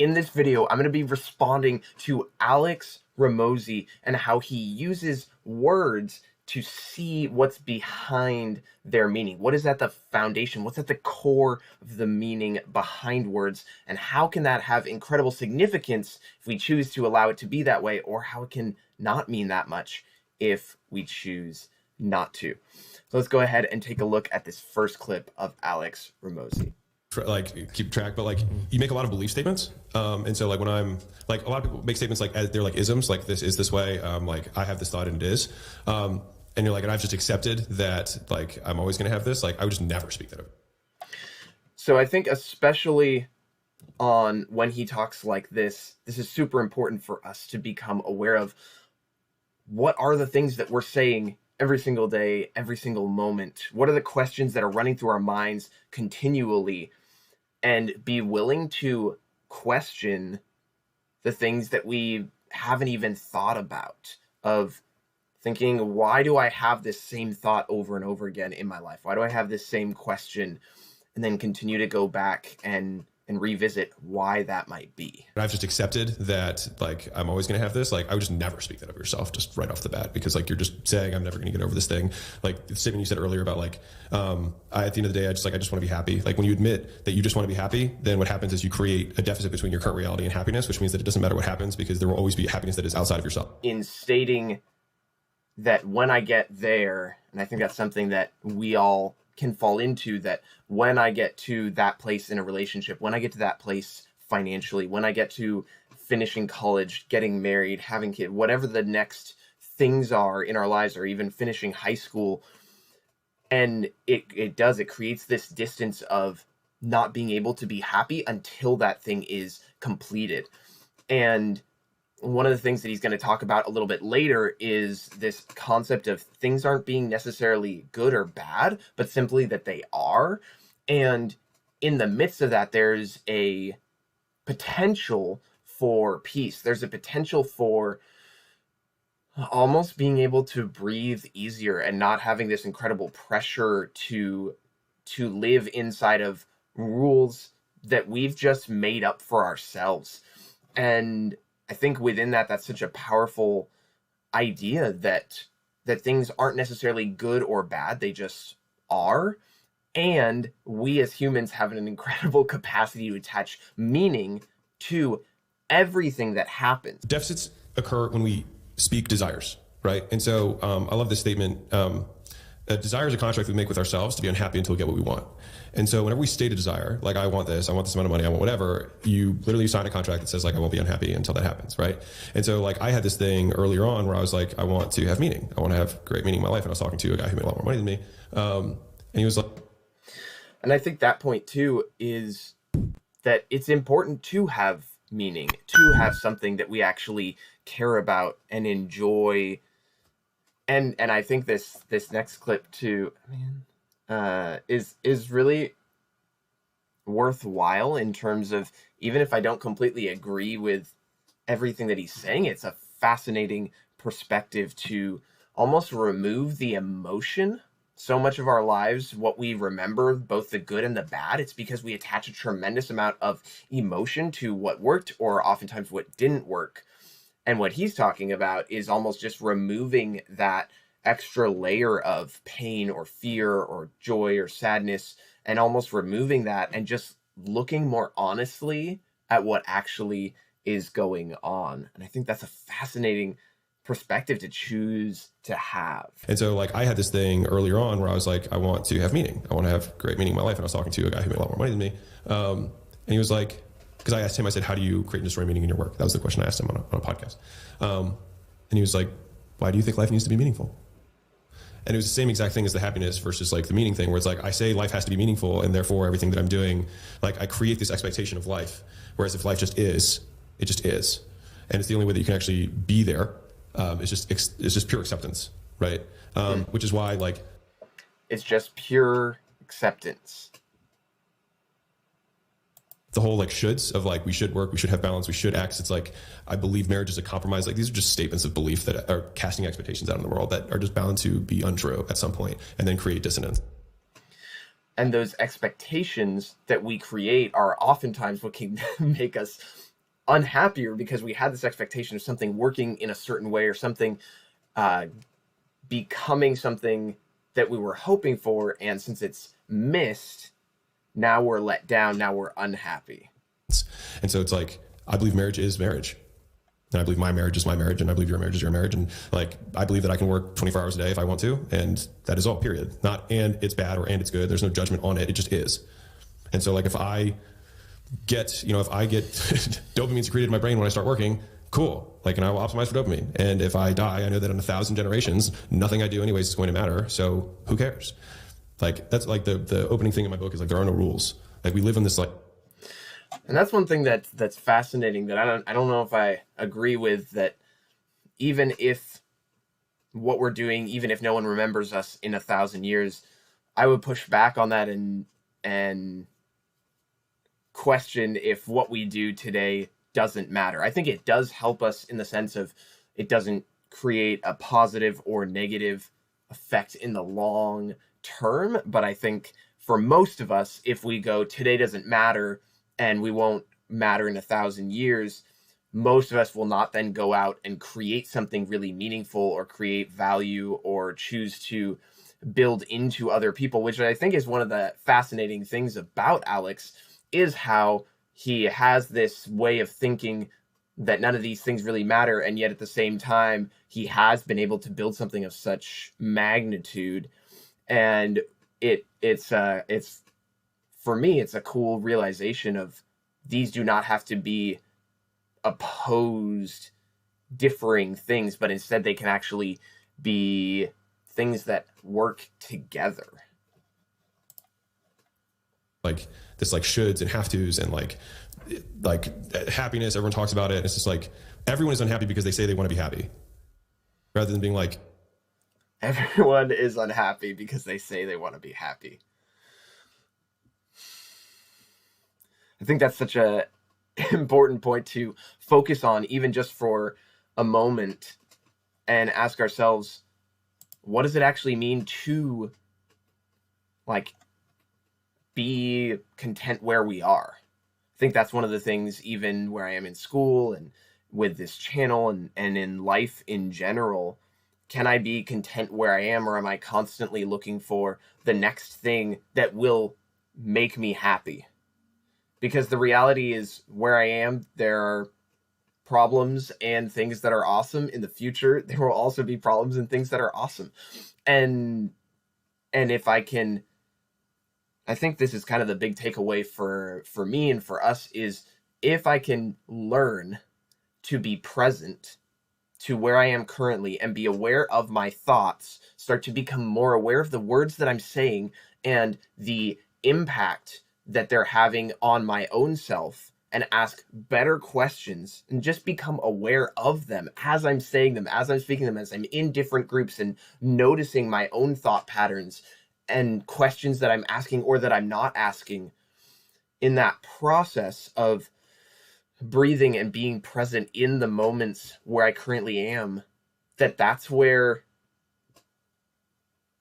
In this video, I'm going to be responding to Alex Hormozi and how he uses words to see what's behind their meaning. What is at the foundation? What's at the core of the meaning behind words? And how can that have incredible significance if we choose to allow it to be that way, or how it can not mean that much if we choose not to? So let's go ahead and take a look at this first clip of Alex Hormozi. Like keep track, but like you make a lot of belief statements. And so like when I'm like, a lot of people make statements like they're like isms, like this is this way. Like I have this thought and it is. And you're like, and I've just accepted that like, I'm always going to have this. Like I would just never speak that over. So I think especially on when he talks like this is super important for us to become aware of what are the things that we're saying every single day, every single moment. What are the questions that are running through our minds continually? And be willing to question the things that we haven't even thought about, of thinking, why do I have this same thought over and over again in my life? Why do I have this same question? And then continue to go back and revisit why that might be. I've just accepted that like, I'm always going to have this. Like I would just never speak that of yourself just right off the bat, because like, you're just saying, I'm never going to get over this thing. Like the statement you said earlier about like, at the end of the day, I just want to be happy. Like when you admit that you just want to be happy, then what happens is you create a deficit between your current reality and happiness, which means that it doesn't matter what happens because there will always be happiness that is outside of yourself. In stating that when I get there, and I think that's something that we all can fall into, that when I get to that place in a relationship, when I get to that place financially, when I get to finishing college, getting married, having kids, whatever the next things are in our lives, or even finishing high school, and it creates this distance of not being able to be happy until that thing is completed. And one of the things that he's going to talk about a little bit later is this concept of things aren't being necessarily good or bad, but simply that they are. And in the midst of that, there's a potential for peace. There's a potential for almost being able to breathe easier and not having this incredible pressure to live inside of rules that we've just made up for ourselves. And I think within that, that's such a powerful idea that things aren't necessarily good or bad. They just are. And we as humans have an incredible capacity to attach meaning to everything that happens. Deficits occur when we speak desires, right? And so I love this statement. A desire is a contract we make with ourselves to be unhappy until we get what we want. And so whenever we state a desire, like I want this amount of money, I want whatever, you literally sign a contract that says like, I won't be unhappy until that happens. Right. And so like I had this thing earlier on where I was like, I want to have meaning. I want to have great meaning in my life. And I was talking to a guy who made a lot more money than me. And he was like, and I think that point too is that it's important to have meaning, to have something that we actually care about and enjoy. And I think this next clip too, is really worthwhile in terms of, even if I don't completely agree with everything that he's saying, it's a fascinating perspective to almost remove the emotion. So much of our lives, what we remember, both the good and the bad, it's because we attach a tremendous amount of emotion to what worked or oftentimes what didn't work. And what he's talking about is almost just removing that extra layer of pain or fear or joy or sadness, and almost removing that and just looking more honestly at what actually is going on. And I think that's a fascinating perspective to choose to have. And so like I had this thing earlier on where I was like, I want to have meaning. I want to have great meaning in my life. And I was talking to a guy who made a lot more money than me. And he was like, because I asked him, I said, how do you create and destroy meaning in your work? That was the question I asked him on a podcast. And he was like, why do you think life needs to be meaningful? And it was the same exact thing as the happiness versus like the meaning thing, where it's like, I say life has to be meaningful, and therefore everything that I'm doing, like I create this expectation of life. Whereas if life just is, it just is. And it's the only way that you can actually be there. It's just pure acceptance. Right. Which is why like, it's just pure acceptance. The whole like shoulds of like, we should work, we should have balance, we should act. It's like, I believe marriage is a compromise. Like these are just statements of belief that are casting expectations out in the world that are just bound to be untrue at some point and then create dissonance. And those expectations that we create are oftentimes what can make us unhappier because we had this expectation of something working in a certain way, or something uh, becoming something that we were hoping for. And since it's missed, now we're let down. Now we're unhappy. And so it's like, I believe marriage is marriage. And I believe my marriage is my marriage, and I believe your marriage is your marriage. And like, I believe that I can work 24 hours a day if I want to. And that is all, period. Not, and it's bad or, and it's good. There's no judgment on it. It just is. And so like, if I get dopamine secreted in my brain when I start working, cool. Like, and I will optimize for dopamine. And if I die, I know that in 1,000 generations, nothing I do anyways is going to matter. So who cares? Like, that's like the opening thing in my book is like, there are no rules. Like, we live in this like, and that's one thing that's fascinating, that I don't know if I agree with, that even if what we're doing, even if no one remembers us in 1,000 years, I would push back on that and question if what we do today doesn't matter. I think it does help us in the sense of it doesn't create a positive or negative effect in the long term. But I think for most of us, if we go, today doesn't matter and we won't matter in 1,000 years, most of us will not then go out and create something really meaningful or create value or choose to build into other people, which I think is one of the fascinating things about Alex, is how he has this way of thinking that none of these things really matter. And yet at the same time, he has been able to build something of such magnitude. And it's for me, it's a cool realization of these do not have to be opposed, differing things, but instead they can actually be things that work together. Like this, like shoulds and have tos, and like happiness. Everyone talks about it. It's just like everyone is unhappy because they say they want to be happy, rather than being like, everyone is unhappy because they say they want to be happy. I think that's such a important point to focus on, even just for a moment, and ask ourselves, what does it actually mean to like be content where we are? I think that's one of the things, even where I am in school and with this channel and in life in general. Can I be content where I am, or am I constantly looking for the next thing that will make me happy? Because the reality is, where I am, there are problems and things that are awesome. In the future, there will also be problems and things that are awesome. And if I can, I think this is kind of the big takeaway for me and for us, is if I can learn to be present to where I am currently and be aware of my thoughts, start to become more aware of the words that I'm saying and the impact that they're having on my own self, and ask better questions and just become aware of them as I'm saying them, as I'm speaking them, as I'm in different groups, and noticing my own thought patterns and questions that I'm asking or that I'm not asking. In that process of breathing and being present in the moments where I currently am, that's where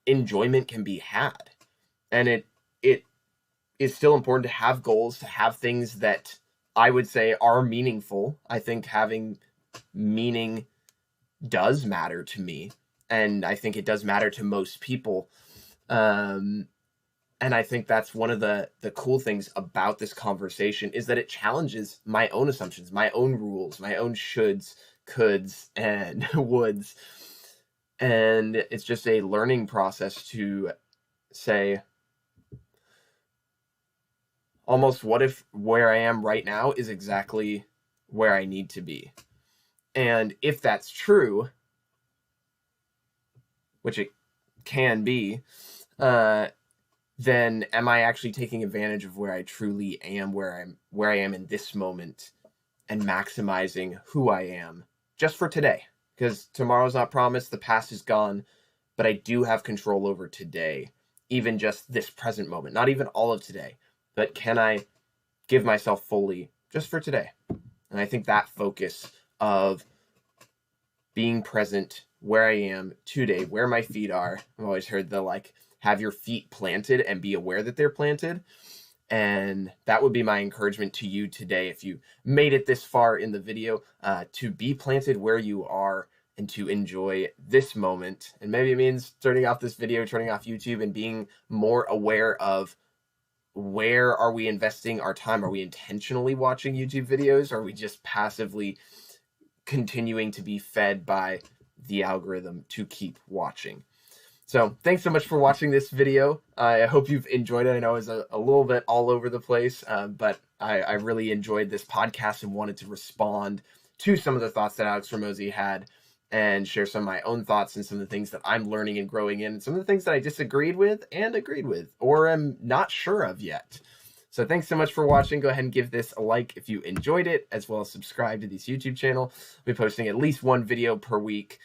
enjoyment can be had. And it is still important to have goals, to have things that I would say are meaningful. I think having meaning does matter to me, and I think it does matter to most people. And I think that's one of the cool things about this conversation, is that it challenges my own assumptions, my own rules, my own shoulds, coulds, and woulds. And it's just a learning process to say, almost, what if where I am right now is exactly where I need to be? And if that's true, which it can be, then am I actually taking advantage of where I truly am, where I am in this moment, and maximizing who I am just for today? Because tomorrow's not promised, the past is gone, but I do have control over today, even just this present moment, not even all of today. But can I give myself fully just for today? And I think that focus of being present where I am today, where my feet are. I've always heard the have your feet planted and be aware that they're planted. And that would be my encouragement to you today. If you made it this far in the video, to be planted where you are and to enjoy this moment. And maybe it means turning off this video, turning off YouTube, and being more aware of where are we investing our time? Are we intentionally watching YouTube videos? Or are we just passively continuing to be fed by the algorithm to keep watching? So thanks so much for watching this video. I hope you've enjoyed it. I know it was a little bit all over the place, but I really enjoyed this podcast and wanted to respond to some of the thoughts that Alex Hormozi had and share some of my own thoughts and some of the things that I'm learning and growing in, and some of the things that I disagreed with and agreed with, or am not sure of yet. So thanks so much for watching. Go ahead and give this a like if you enjoyed it, as well as subscribe to this YouTube channel. I'll be posting at least one video per week.